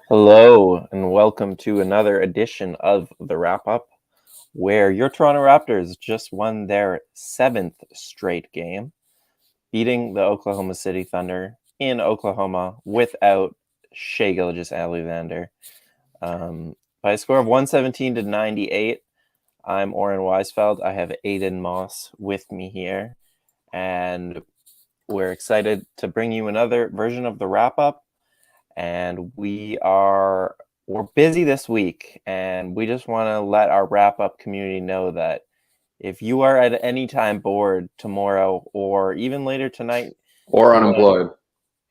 Hello, and welcome to another edition of the Wrap Up, where your Toronto Raptors just won their seventh straight game, beating the Oklahoma City Thunder in Oklahoma without Shai Gilgeous-Alexander by a score of 117-98. I'm Oren Weisfeld. I have Adon Moss with me here, and we're excited to bring you another version of the Wrap Up. And we're busy this week, and we just want to let our wrap up community know that if you are at any time bored tomorrow or even later tonight, or unemployed.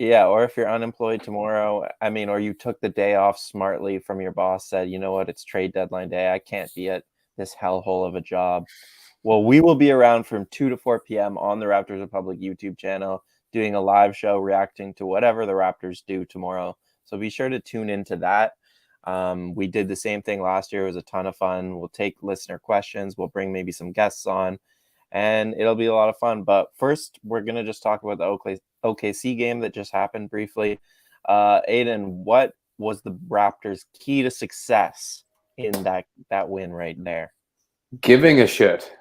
or if you're unemployed tomorrow, or you took the day off smartly from your boss, said, you know what, it's trade deadline day, I can't be at this hellhole of a job. Well, we will be around from 2 to 4 p.m. on the Raptors Republic YouTube channel, doing a live show reacting to whatever the Raptors do tomorrow. So be sure to tune into that. We did the same thing last year. It was a ton of fun. We'll take listener questions. We'll bring maybe some guests on, and it'll be a lot of fun. But first, we're going to just talk about the OKC game that just happened briefly. Adon, what was the Raptors' key to success in that win right there? Giving a shit.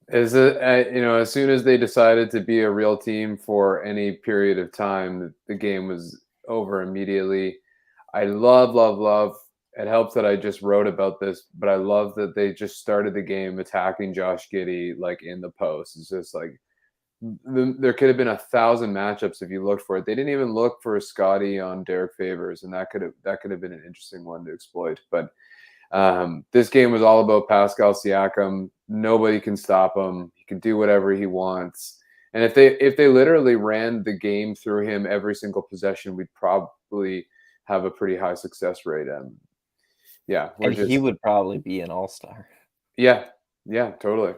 As soon as they decided to be a real team for any period of time, the game was over immediately. I love. It helps that I just wrote about this, but I love that they just started the game attacking Josh Giddey like in the post. It's just like there could have been 1,000 matchups if you looked for it. They didn't even look for a Scottie on Derek Favors, and that could have been an interesting one to exploit. But this game was all about Pascal Siakam. Nobody can stop him. He can do whatever he wants. And if they literally ran the game through him every single possession, we'd probably have a pretty high success rate. He would probably be an all-star. Yeah, totally.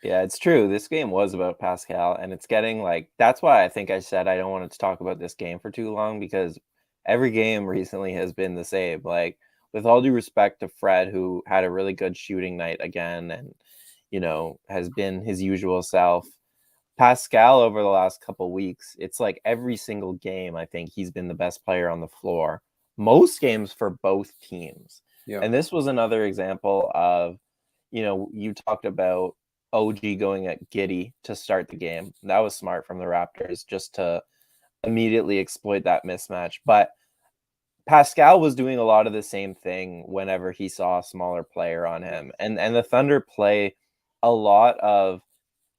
Yeah, it's true. This game was about Pascal, and it's getting that's why I think I said I don't want to talk about this game for too long, because every game recently has been the same. Like, with all due respect to Fred, who had a really good shooting night again and, has been his usual self, Pascal over the last couple weeks, it's like every single game, I think he's been the best player on the floor. Most games for both teams. Yeah. And this was another example of, you talked about OG going at Giddey to start the game. That was smart from the Raptors, just to immediately exploit that mismatch. But Pascal was doing a lot of the same thing whenever he saw a smaller player on him. And the Thunder play a lot of,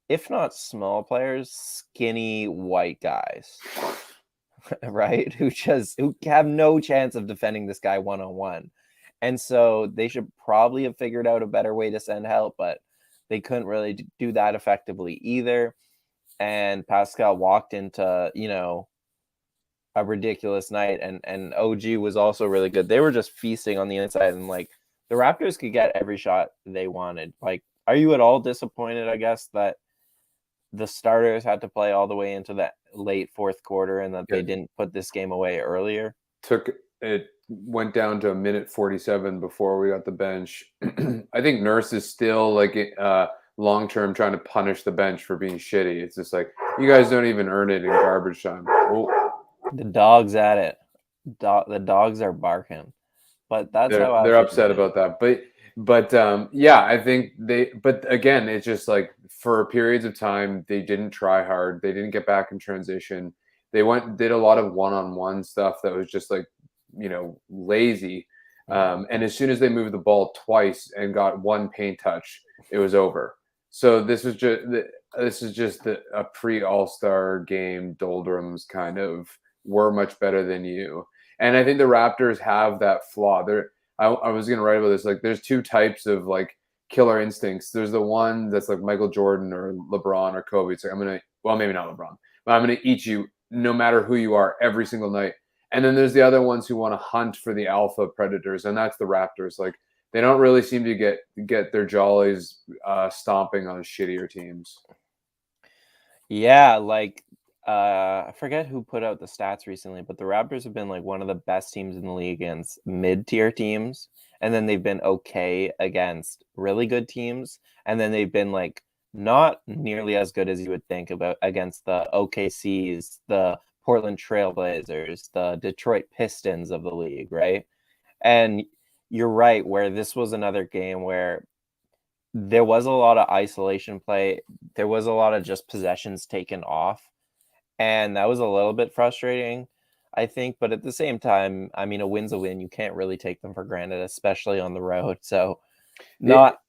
if not small players, skinny white guys, right? Who have no chance of defending this guy one-on-one. And so they should probably have figured out a better way to send help, but they couldn't really do that effectively either. And Pascal walked into, a ridiculous night, and OG was also really good. They were just feasting on the inside, and the Raptors could get every shot they wanted. Are you at all disappointed, I guess, that the starters had to play all the way into the late fourth quarter and that they didn't put this game away earlier? It went down to a minute 47 before we got the bench. I think Nurse is still long-term trying to punish the bench for being shitty. It's just like, you guys don't even earn it in garbage time. Oh. The dog's at it. The dogs are barking. But that's how they're upset about that. But I think but again, it's just like for periods of time, they didn't try hard. They didn't get back in transition. They did a lot of one-on-one stuff that was just lazy. And as soon as they moved the ball twice and got one paint touch, it was over. So this is just a pre-All-Star game doldrums kind of, we're much better than you. And I think the Raptors have that flaw. I was going to write about this. There's two types of killer instincts. There's the one that's like Michael Jordan or LeBron or Kobe. It's like, maybe not LeBron, but I'm going to eat you no matter who you are every single night. And then there's the other ones who want to hunt for the alpha predators, and that's the Raptors. They don't really seem to get their jollies stomping on shittier teams. Yeah, I forget who put out the stats recently, but the Raptors have been one of the best teams in the league against mid-tier teams, and then they've been okay against really good teams, and then they've been not nearly as good as you would think about against the OKCs, the Portland Trailblazers, the Detroit Pistons of the league, right? And you're right, where this was another game where there was a lot of isolation play. There was a lot of just possessions taken off. And that was a little bit frustrating, I think. But at the same time, I mean, a win's a win. You can't really take them for granted, especially on the road. So not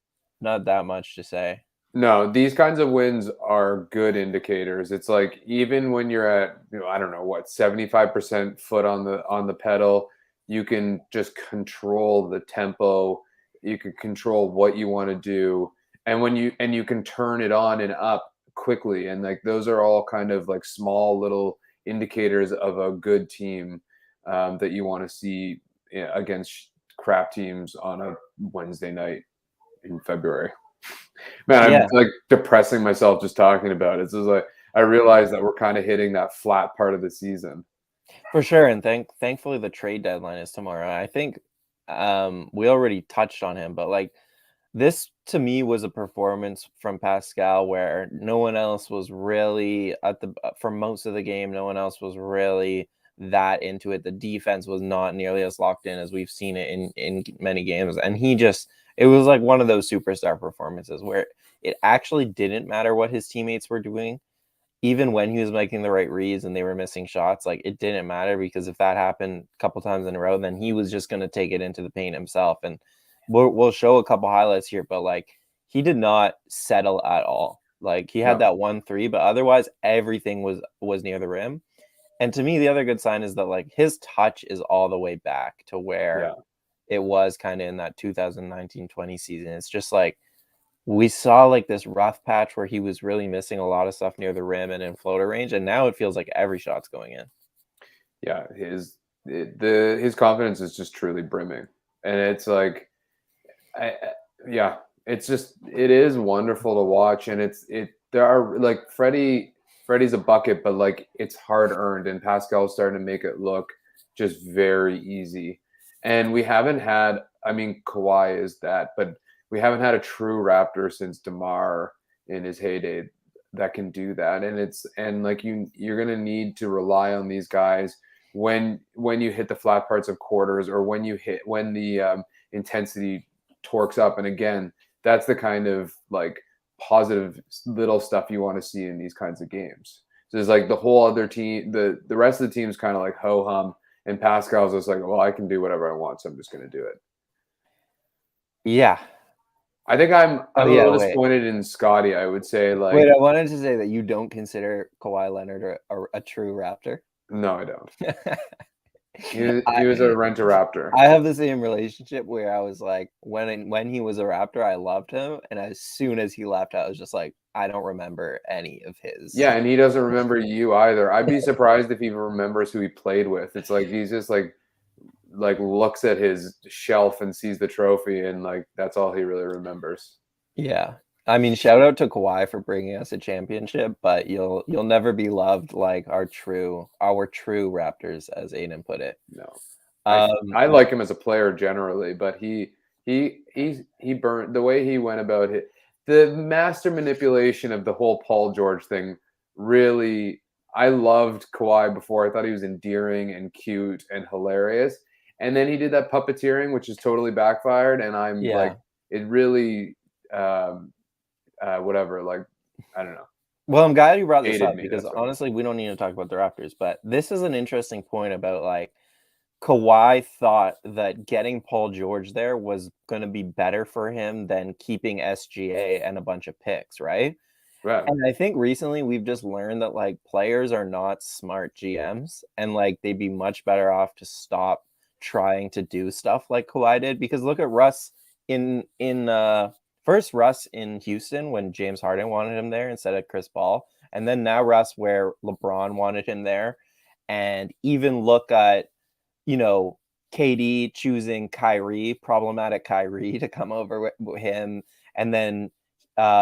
that much to say. No, these kinds of wins are good indicators. It's like even when you're at, I don't know what, 75% foot on the pedal, you can just control the tempo, you can control what you want to do, and you can turn it on and up quickly. And like those are all kind of like small little indicators of a good team that you want to see against crap teams on a Wednesday night in February. Man, I'm Yeah, like depressing myself just talking about it. It's just like I realize that we're kind of hitting that flat part of the season. for sure. And thankfully the trade deadline is tomorrow. I think we already touched on him, but like this to me was a performance from Pascal where no one else was really for most of the game. No one else was really that into it. The defense was not nearly as locked in as we've seen it in many games, and it was like one of those superstar performances where it actually didn't matter what his teammates were doing, even when he was making the right reads and they were missing shots. Like it didn't matter, because if that happened a couple times in a row, then he was just going to take it into the paint himself. And we'll show a couple highlights here, but like he did not settle at all. Like he had No. that 1-3, but otherwise everything was near the rim. And to me, the other good sign is that like his touch is all the way back to where Yeah. it was kind of in that 2019-20 season. It's just like we saw like this rough patch where he was really missing a lot of stuff near the rim and in floater range, and now it feels like every shot's going in. Yeah, his confidence is just truly brimming, and it's like, yeah, it is wonderful to watch, and there are like Freddie's a bucket, but like it's hard earned, and Pascal's starting to make it look just very easy, and we haven't had. I mean, Kawhi is that, but we haven't had a true Raptor since DeMar in his heyday that can do that, and like you're gonna need to rely on these guys when you hit the flat parts of quarters, or when the intensity torques up. And again, that's the kind of like positive little stuff you want to see in these kinds of games. So it's like the whole other team, the rest of the team's kind of like ho hum, and Pascal's just like, well, I can do whatever I want, so I'm just going to do it. Yeah. I think I'm a Yeah, little wait. disappointed in Scottie. I would say like, Wait, I wanted to say that you don't consider Kawhi Leonard a true Raptor. no, I don't. He was a rent-a-Raptor. I have the same relationship where I was like, when he was a Raptor, I loved him, and as soon as he left, I was just like, I don't remember any of his. Yeah, and he doesn't remember you either. I'd be surprised if he remembers who he played with. It's like he's just like looks at his shelf and sees the trophy, and like that's all he really remembers. Yeah. I mean, shout out to Kawhi for bringing us a championship, but you'll never be loved like our true Raptors, as Adon put it. No, Um, I like him as a player generally, but he burned the way he went about it. The master manipulation of the whole Paul George thing really. I loved Kawhi before. I thought he was endearing and cute and hilarious, and then he did that puppeteering, which is totally backfired. And I'm like, yeah. it really, whatever. Like, I don't know. Well, I'm glad you brought this Hated up, me. because That's what. honestly, we don't need to talk about the Raptors, but this is an interesting point about like Kawhi thought that getting Paul George there was going to be better for him than keeping SGA and a bunch of picks, right? Yeah. And I think recently we've just learned that like players are not smart GMs, and like they'd be much better off to stop trying to do stuff like Kawhi did. Because look at Russ first Russ in Houston when James Harden wanted him there instead of Chris Paul, and then now Russ where LeBron wanted him there, and even look at KD choosing problematic Kyrie to come over with him, and then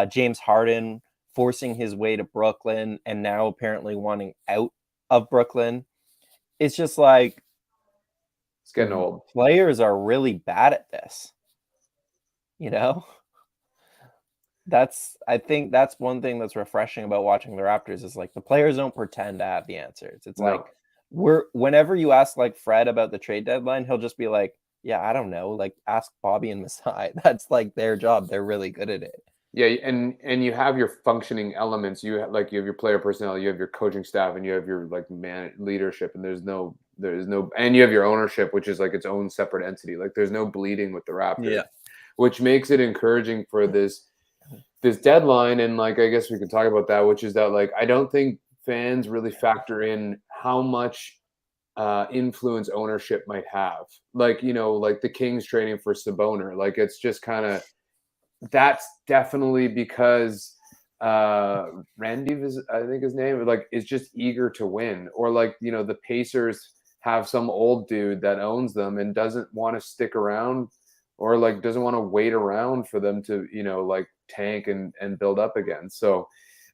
James Harden forcing his way to Brooklyn, and now apparently wanting out of Brooklyn. It's just like It's getting old. players are really bad at this, you know? I think that's one thing that's refreshing about watching the Raptors is like the players don't pretend to have the answers. It's like No. whenever you ask like Fred about the trade deadline, he'll just be like, yeah, I don't know. Like ask Bobby and Masai. That's like their job. They're really good at it. Yeah, and you have your functioning elements. You have, like, you have your player personnel, you have your coaching staff, and you have your like man leadership. And and you have your ownership, which is like its own separate entity. Like there's no bleeding with the Raptors, Yeah. which makes it encouraging for this deadline. And like I guess we can talk about that, which is that like I don't think fans really factor in how much influence ownership might have. Like, like the Kings trading for Sabonis. Like it's just kind of that's definitely because Randy is, I think his name, like, is just eager to win. Or like, the Pacers have some old dude that owns them and doesn't want to stick around, or like doesn't want to wait around for them to, like tank and build up again. So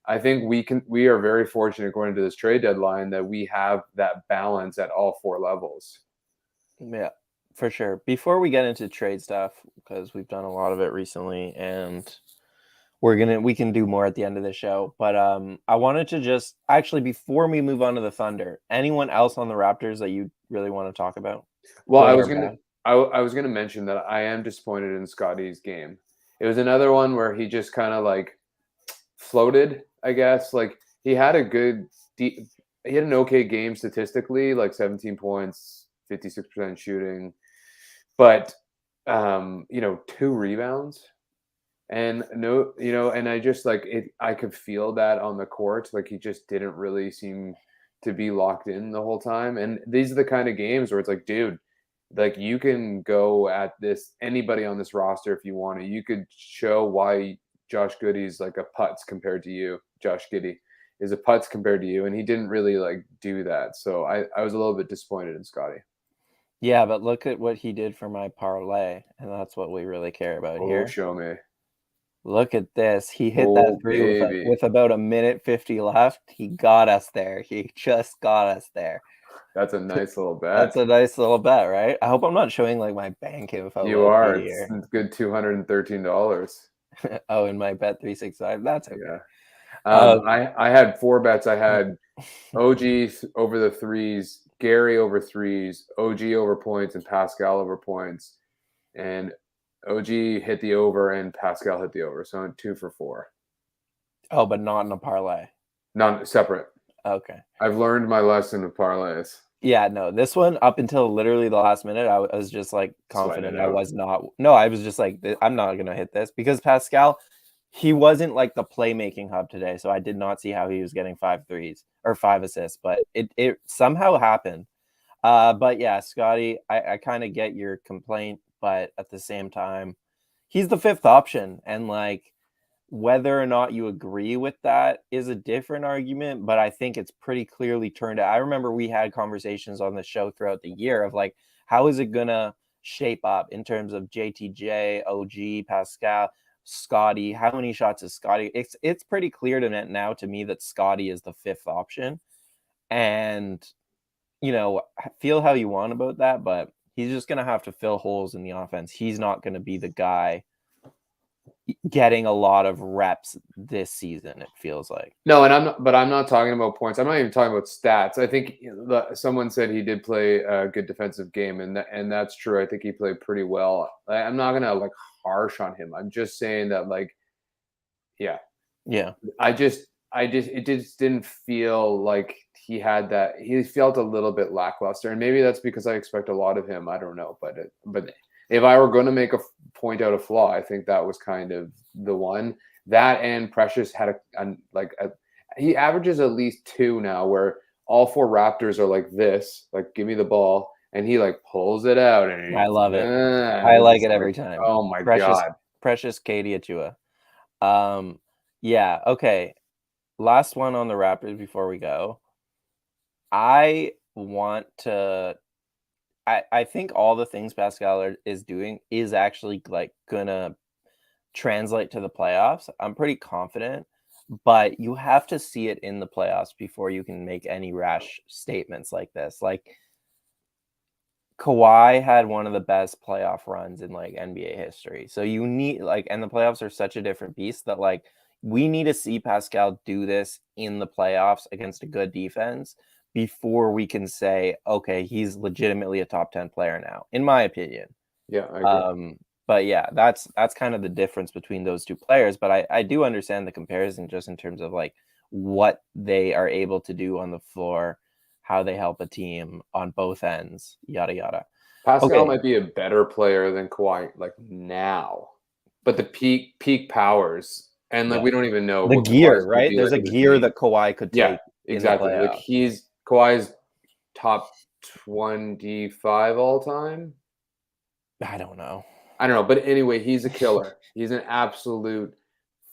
I think we are very fortunate going into this trade deadline that we have that balance at all four levels. Yeah, for sure. Before we get into trade stuff, because we've done a lot of it recently, and we can do more at the end of the show. But I wanted to just actually, before we move on to the Thunder, anyone else on the Raptors that you really want to talk about? Well, Good or bad? I was gonna mention that I am disappointed in Scottie's game. It was another one where he just kind of like floated, I guess. Like he had he had an okay game statistically, like 17 points, 56% shooting, but 2 rebounds. And no, and I just like it. I could feel that on the court. Like he just didn't really seem to be locked in the whole time. And these are the kind of games where it's like, dude, like you can go at this anybody on this roster if you want to. You could show why Josh Giddey's like a putz compared to you. Josh Giddey is a putz compared to you, and he didn't really like do that. So I was a little bit disappointed in Scottie. Yeah, but look at what he did for my parlay, and that's what we really care about Oh, here. show me. Look at this. He hit that three Baby. with about a minute 50 left. He got us there. He just got us there. That's a nice little bet. That's a nice little bet, right? I hope I'm not showing like my bank info. You are. Here. It's good $213. Oh, in my bet 365. That's okay. Yeah. I had 4 bets. I had OG over the threes, Gary over threes, OG over points, and Pascal over points. And OG hit the over and Pascal hit the over. So I'm 2 for 4. Oh, but not in a parlay. Non separate. Okay. I've learned my lesson of parlays. Yeah, no, this one up until literally the last minute, I was just like confident. I was not. No, I was just like, I'm not gonna hit this because Pascal, he wasn't like the playmaking hub today, so I did not see how he was getting 5 threes or 5 assists, but it somehow happened. But yeah, Scottie, I kind of get your complaint, but at the same time, he's the 5th option, and like whether or not you agree with that is a different argument, but I think it's pretty clearly turned out. I remember we had conversations on the show throughout the year of like, how is it gonna shape up in terms of JTJ, OG, Pascal, Scottie? How many shots is Scottie? It's pretty clear to now to me that Scottie is the 5th option, and feel how you want about that, but he's just gonna have to fill holes in the offense. He's not gonna be the guy getting a lot of reps this season, it feels like. No, and I'm not talking about points. I'm not even talking about stats. I think someone said he did play a good defensive game, and that's true. I think he played pretty well. I'm not gonna like harsh on him. I'm just saying that like, yeah. It just didn't feel like he had that. He felt a little bit lackluster, and maybe that's because I expect a lot of him. I don't know, but if I were going to make a point out a flaw, I think that was kind of the one. That and Precious had he averages at least 2 now, where all 4 Raptors are like this, like give me the ball, and he like pulls it out, and I love it. I like it every time. Oh my god, Precious Katie Achua. Yeah. Okay. Last one on the Raptors before we go. I want to. I think all the things Pascal is doing is actually like gonna translate to the playoffs. I'm pretty confident, but you have to see it in the playoffs before you can make any rash statements like this. Like Kawhi had one of the best playoff runs in like NBA history. So you need like, and the playoffs are such a different beast that like we need to see Pascal do this in the playoffs against a good defense before we can say, okay, he's legitimately a top 10 player now, in my opinion. Yeah, I agree. But yeah, that's kind of the difference between those two players. But I do understand the comparison just in terms of like what they are able to do on the floor, how they help a team on both ends, yada yada. Pascal Okay, might be a better player than Kawhi like now, but the peak powers and like yeah. we don't even know The what Kawhi's gear, going to right? be There's like a with his gear knee. that Kawhi could Yeah, take in the exactly. Like playoffs. he's Kawhi's top 25 all time. I don't know. I don't know, but anyway, he's a killer. He's an absolute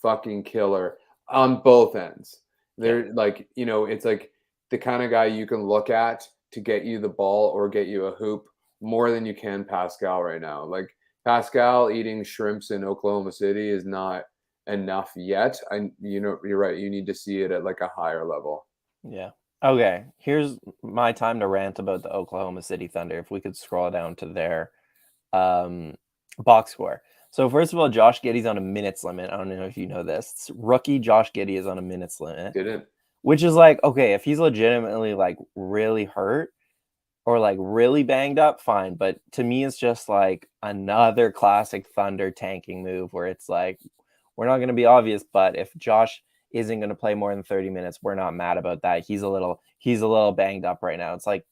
fucking killer on both ends. Yeah. They're like, it's like the kind of guy you can look at to get you the ball or get you a hoop more than you can Pascal right now. Like Pascal eating shrimps in Oklahoma City is not enough yet. You're right. You need to see it at like a higher level. Yeah. Okay. Here's my time to rant about the Oklahoma City Thunder. If we could scroll down to their um, box score. So first of all, Josh Giddey's on a minutes limit. I don't know if you know this. Rookie Josh Giddey is on a minutes limit, Didn't. which is like, okay, if he's legitimately like really hurt or like really banged up, fine. But to me, it's just like another classic Thunder tanking move where it's like, we're not going to be obvious, but if Josh isn't going to play more than 30 minutes, we're not mad about that. He's a little banged up right now. It's like,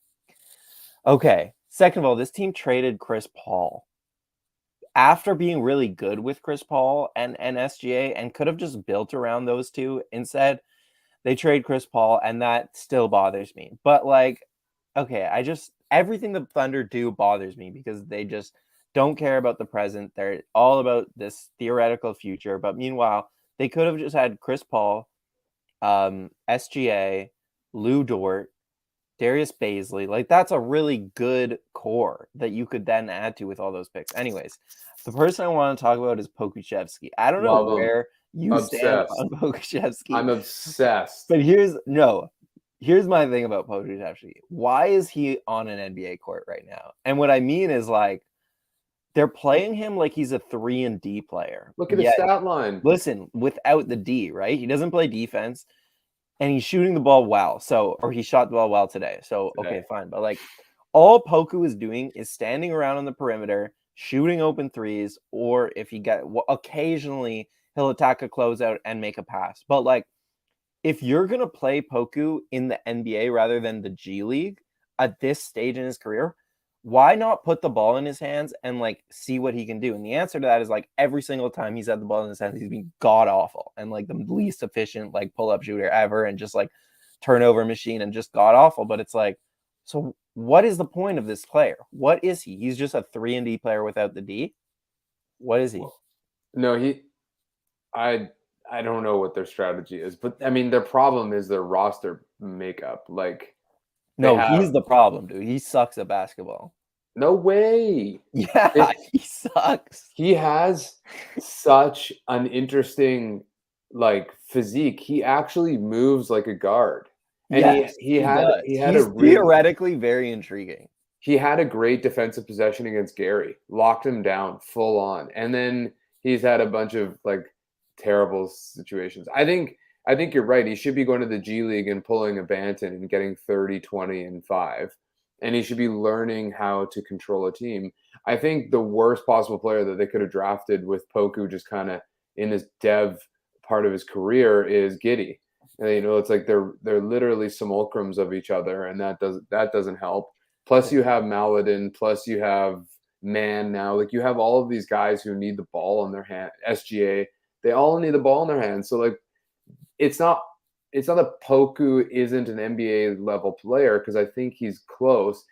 okay. Second of all, this team traded Chris Paul after being really good with Chris Paul and SGA and could have just built around those two. Instead, they trade Chris Paul, and that still bothers me. But like, okay, everything the Thunder do bothers me because they just don't care about the present. They're all about this theoretical future. But meanwhile, they could have just had Chris Paul, SGA, Lou Dort, Darius Baisley. Like that's a really good core that you could then add to with all those picks. Anyways, the person I want to talk about is Pokusevski. I don't know Love him. where you stand Obsessed. on Pokusevski, I'm obsessed. but here's my thing about Pokusevski. Why is he on an NBA court right now? And what I mean is like they're playing him like he's a 3-and-D player. Look at his Yet, stat line. listen, without the D, right? He doesn't play defense and he's shooting the ball well. So, or he shot the ball well today. So, okay, fine. But like all Poku is doing is standing around on the perimeter, shooting open threes, or if he occasionally he'll attack a closeout and make a pass. But like if you're going to play Poku in the NBA rather than the G League at this stage in his career, why not put the ball in his hands and like see what he can do? And the answer to that is like every single time he's had the ball in his hands, he's been god awful and like the least efficient like pull up shooter ever and just like turnover machine and just god awful. But it's like, so what is the point of this player? What is he? He's just a 3-and-D player without the D. What is he? No, I don't know what their strategy is, but I mean their problem is their roster makeup. Like they No, have he's the problem, dude. He sucks at basketball. no way. Yeah, he sucks. He has such an interesting like physique. He actually moves like a guard. And Yes, he he had does. he had a He's really theoretically very intriguing. he had a great defensive possession against Gary, locked him down full on. And then he's had a bunch of like terrible situations. I think you're right. He should be going to the G League and pulling a Banton and getting 30, 20, and 5. And he should be learning how to control a team. I think the worst possible player that they could have drafted with Poku just kind of in his dev part of his career is Giddy. And, it's like they're literally simulacrums of each other, and that doesn't help. Plus, you have Maladin. Plus, you have Man now. Like you have all of these guys who need the ball in their hand. SGA, they all need the ball in their hands. So like, it's not that Poku isn't an NBA level player because I think he's close,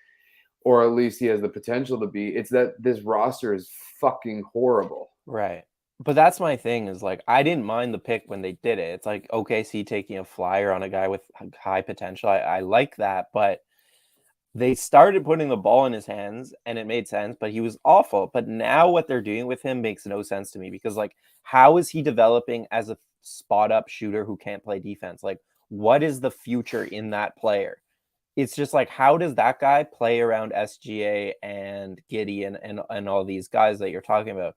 or at least he has the potential to be. It's that this roster is fucking horrible. Right. But that's my thing is like I didn't mind the pick when they did it. It's like OKC taking a flyer on a guy with high potential. I like that, but they started putting the ball in his hands and it made sense, but he was awful. But now what they're doing with him makes no sense to me because like how is he developing as a spot up shooter who can't play defense? Like what is the future in that player? it's just like, how does that guy play around SGA and Giddy and all these guys that you're talking about?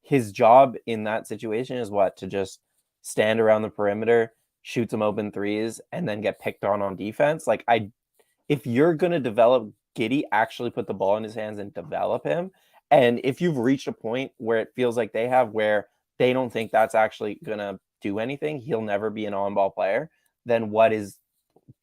His job in that situation is what? To just stand around the perimeter, shoot some open threes, and then get picked on defense. Like, if you're going to develop Giddy, actually put the ball in his hands and develop him. And if you've reached a point where it feels like they have, where they don't think that's actually going to do anything, he'll never be an on-ball player, then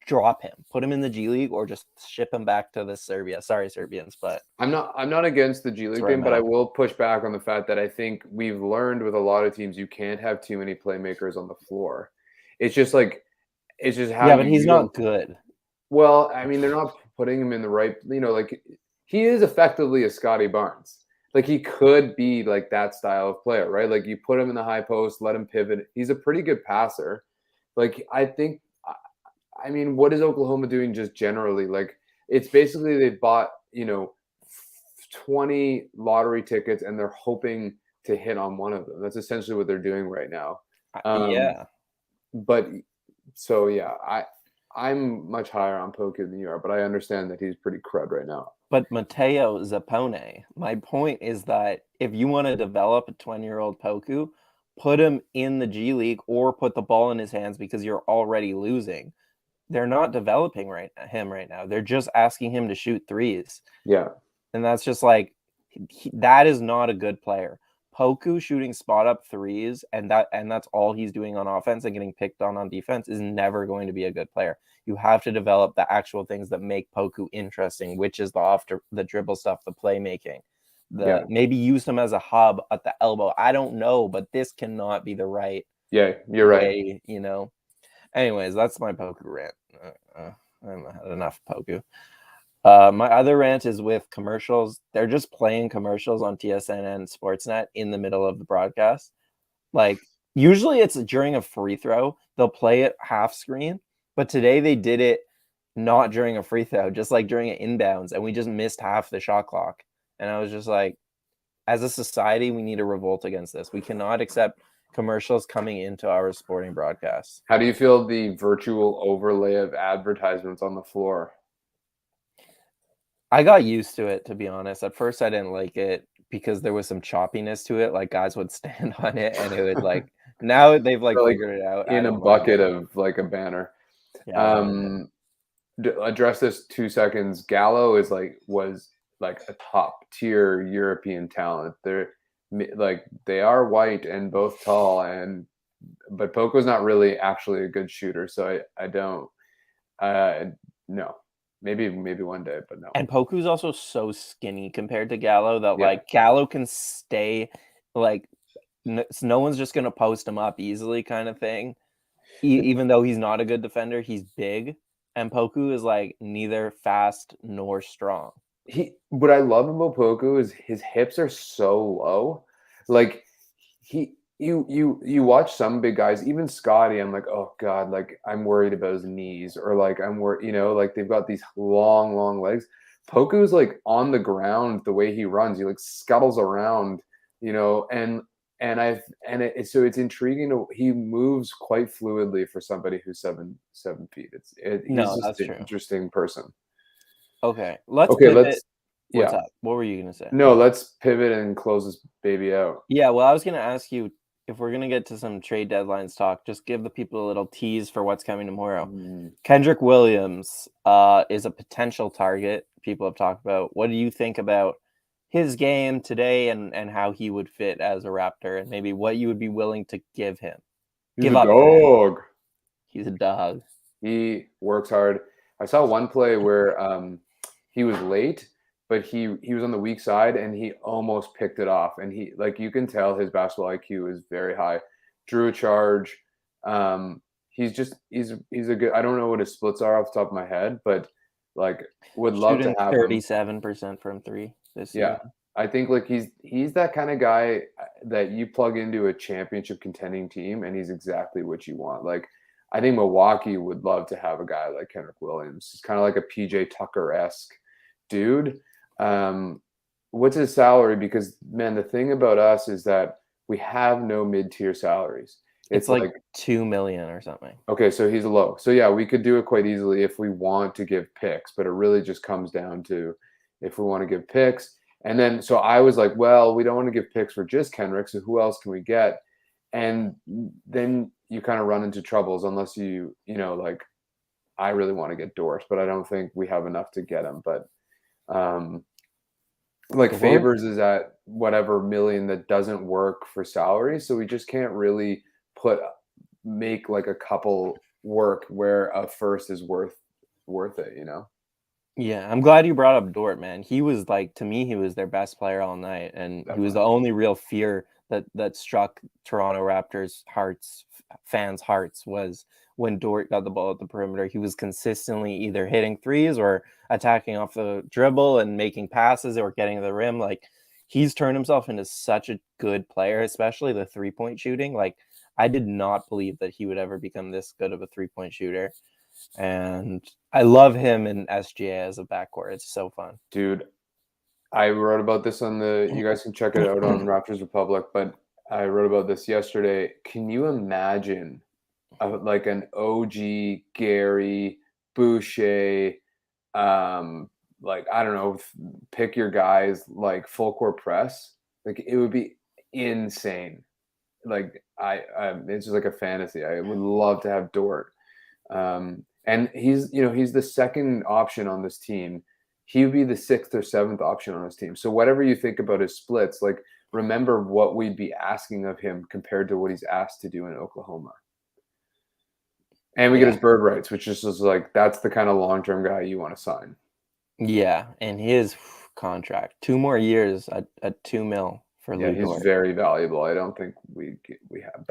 drop him, put him in the G League, or just ship him back to the Serbia. Sorry, Serbians, but I'm not against the G League thing, but I will push back on the fact that I think we've learned with a lot of teams you can't have too many playmakers on the floor. It's just how but he's not good. Well, I mean, they're not putting him in the right, like he is effectively a Scottie Barnes. Like he could be like that style of player, right? Like you put him in the high post, let him pivot. He's a pretty good passer. Like I mean, what is Oklahoma doing just generally? Like it's basically they bought, 20 lottery tickets and they're hoping to hit on one of them. That's essentially what they're doing right now. But so yeah, I'm much higher on Poku than you are, but I understand that he's pretty crud right now. But Matteo Zappone, my point is that if you want to develop a 20-year-old Poku, put him in the G League or put the ball in his hands because you're already losing. They're not developing him right now. They're just asking him to shoot threes. Yeah. And that's just like, that is not a good player. Poku shooting spot up threes and that's all he's doing on offense and getting picked on defense is never going to be a good player. You have to develop the actual things that make Poku interesting, which is the dribble stuff, the playmaking, maybe use him as a hub at the elbow. I don't know, but this cannot be the right. Yeah, you're right. Anyways, that's my Poku rant. I've had enough Poku. My other rant is with commercials. They're just playing commercials on TSN and Sportsnet in the middle of the broadcast. Like usually it's during a free throw. They'll play it half screen, but today they did it not during a free throw, just like during an inbounds, and we just missed half the shot clock. And I was just like, as a society, we need to revolt against this. We cannot accept commercials coming into our sporting broadcasts. How do you feel the virtual overlay of advertisements on the floor? I got used to it, to be honest. At first, I didn't like it because there was some choppiness to it. Like guys would stand on it, and it would like. Now they've figured it out in a bucket of like a banner. Yeah. Address this 2 seconds. Gallo was like a top tier European talent. They are white and both tall, but Poku's not really actually a good shooter. So I don't. No. Maybe one day, but no. And Poku's also so skinny compared to Gallo that Gallo can stay no one's just gonna post him up easily, kind of thing. Even though he's not a good defender, he's big, and Poku is neither fast nor strong. What I love about Poku is his hips are so low. Like you watch some big guys, even Scottie, I'm like, oh God, I'm worried about his knees, or I'm worried, they've got these long legs. Poku's on the ground, the way he runs, he scuttles around, so it's intriguing. He moves quite fluidly for somebody who's 7 feet. He's just an interesting person. Okay, let's pivot. What's up? What were you gonna say? No, let's pivot and close this baby out. Yeah, well, I was gonna ask you, if we're gonna get to some trade deadlines talk, just give the people a little tease for what's coming tomorrow. Kendrick Williams is a potential target people have talked about. What do you think about his game today and how he would fit as a Raptor, and maybe what you would be willing to give him? He's a dog. He's a dog. He works hard. I saw one play where he was late, but he was on the weak side and he almost picked it off. And he, you can tell his basketball IQ is very high. Drew a charge. He's a good. I don't know what his splits are off the top of my head, but would love to have 37% from three this year. Yeah, I think he's that kind of guy that you plug into a championship contending team and he's exactly what you want. I think Milwaukee would love to have a guy like Kendrick Williams. He's kind of like a PJ Tucker-esque dude. What's his salary? Because man, the thing about us is that we have no mid-tier salaries. It's like 2 million or something. Okay, so he's low. So yeah, we could do it quite easily if we want to give picks, but it really just comes down to if we want to give picks. And then so I was like, well, we don't want to give picks for just Kenrick, so who else can we get? And then you kind of run into troubles unless like I really want to get Dort, but I don't think we have enough to get him. But like Favors is at whatever million that doesn't work for salary, so we just can't really make like a couple work where a first is worth it. Yeah, I'm glad you brought up Dort, man. He was like, to me, he was their best player all night, and Definitely. he was the only real fear that struck Toronto Raptors fans' hearts was when Dort got the ball at the perimeter. He was consistently either hitting threes or attacking off the dribble and making passes or getting to the rim. Like, he's turned himself into such a good player, especially the 3-point shooting. Like, I did not believe that he would ever become this good of a 3-point shooter. And I love him and SGA as a backcourt. It's so fun. Dude, I wrote about this you guys can check it out on Raptors Republic, but I wrote about this yesterday. Can you imagine like an OG Gary Boucher, like, I don't know, pick your guys, like full court press? Like, it would be insane. Like, it's just like a fantasy. I would love to have Dort. And he's the second option on this team. He would be the 6th or 7th option on his team. So whatever you think about his splits, like, remember what we'd be asking of him compared to what he's asked to do in Oklahoma. And we get his bird rights, which is just like, that's the kind of long-term guy you want to sign. Yeah, and his contract, 2 more years at $2 million for Lou he's Dort. very valuable. I don't think we have,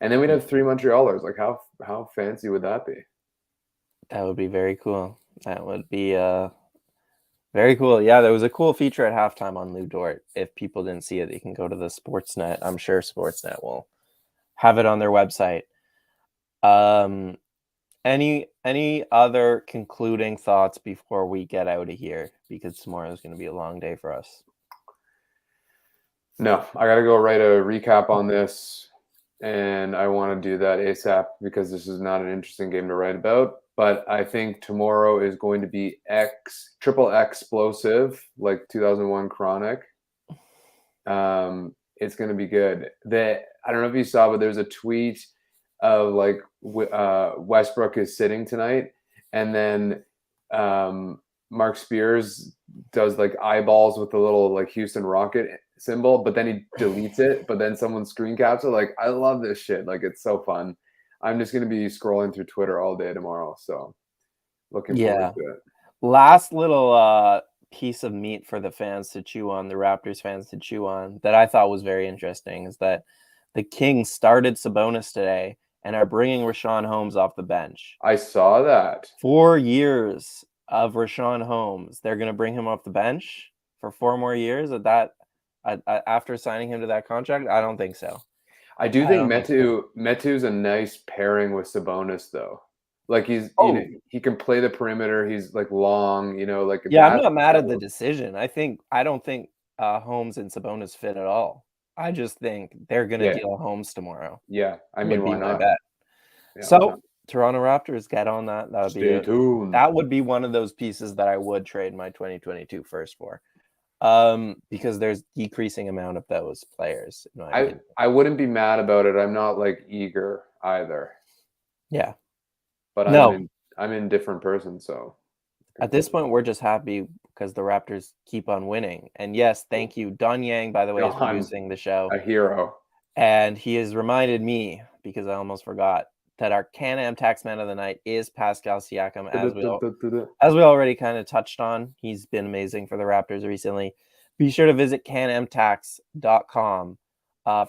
and then we'd have 3 Montrealers. Like, how fancy would that be? That would be very cool. That would be very cool. Yeah, there was a cool feature at halftime on Lou Dort. If people didn't see it, they can go to the Sportsnet. I'm sure Sportsnet will have it on their website. Any other concluding thoughts before we get out of here? Because tomorrow is going to be a long day for us. No, I got to go write a recap on this, and I want to do that ASAP because this is not an interesting game to write about. But I think tomorrow is going to be triple explosive, like 2001 Chronic. It's going to be good. I don't know if you saw, but there's a tweet of like Westbrook is sitting tonight, and then Mark Spears does like eyeballs with the little like Houston Rocket symbol, but then he deletes it, but then someone screen caps it. Like, I love this shit. Like, it's so fun. I'm just going to be scrolling through Twitter all day tomorrow, so looking forward to it. Last little piece of meat for the fans to chew on, the Raptors fans to chew on, that I thought was very interesting is that the Kings started Sabonis today and are bringing Richaun Holmes off the bench. I saw that. 4 years of Richaun Holmes. They're going to bring him off the bench for 4 more years after signing him to that contract? I don't think so. I do think Metu's a nice pairing with Sabonis, though. Like, he's he can play the perimeter. He's like long, like. Yeah, I'm not mad at the decision. I don't think Holmes and Sabonis fit at all. I just think they're gonna deal Holmes tomorrow. Yeah, I mean, why not? Bet. Yeah, so Toronto Raptors, get on that. That would Stay tuned. That would be one of those pieces that I would trade my 2022 first for. Because there's decreasing amount of those players. I wouldn't be mad about it. I'm not like eager either. Yeah, but I'm an indifferent person. So at this point, we're just happy because the Raptors keep on winning. And yes, thank you, Don Yang. By the way, is producing the show. A hero. And he has reminded me, because I almost forgot, that our Can-Am Taxman of the Night is Pascal Siakam, as we already kind of touched on. He's been amazing for the Raptors recently. Be sure to visit canamtax.com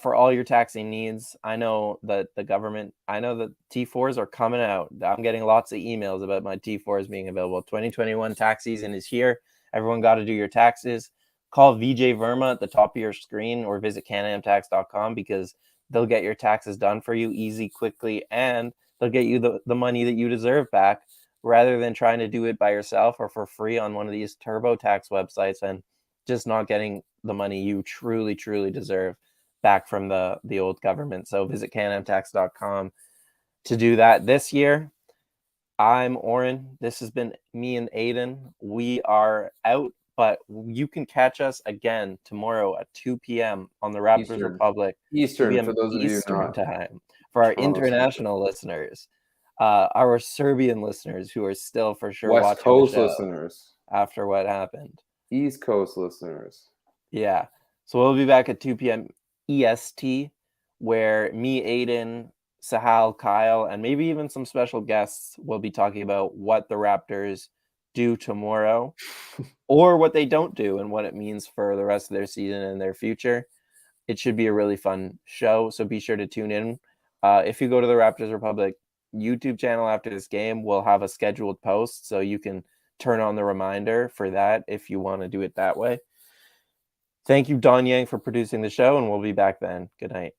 for all your taxing needs. I know that the T4s are coming out. I'm getting lots of emails about my T4s being available. 2021 tax season is here. Everyone got to do your taxes. Call VJ Verma at the top of your screen or visit canamtax.com because they'll get your taxes done for you easy, quickly, and they'll get you the money that you deserve back rather than trying to do it by yourself or for free on one of these TurboTax websites and just not getting the money you truly, truly deserve. back from the old government. So visit canamtax.com to do that this year. I'm Oren. This has been me and Adon. We are out, but you can catch us again tomorrow at 2 p.m. on the Raptors Eastern. Republic. 2 Eastern, p.m. for those of you Eastern not time. For our Toronto international listeners, our Serbian listeners who are still for sure West watching Coast the show listeners, after what happened. East Coast listeners. Yeah. So we'll be back at 2 p.m. EST, where me, Adon, Sahal, Kyle, and maybe even some special guests will be talking about what the Raptors do tomorrow or what they don't do and what it means for the rest of their season and their future. It should be a really fun show, so be sure to tune in. If you go to the Raptors Republic YouTube channel after this game, we'll have a scheduled post, so you can turn on the reminder for that if you want to do it that way. Thank you, Don Yang, for producing the show, and we'll be back then. Good night.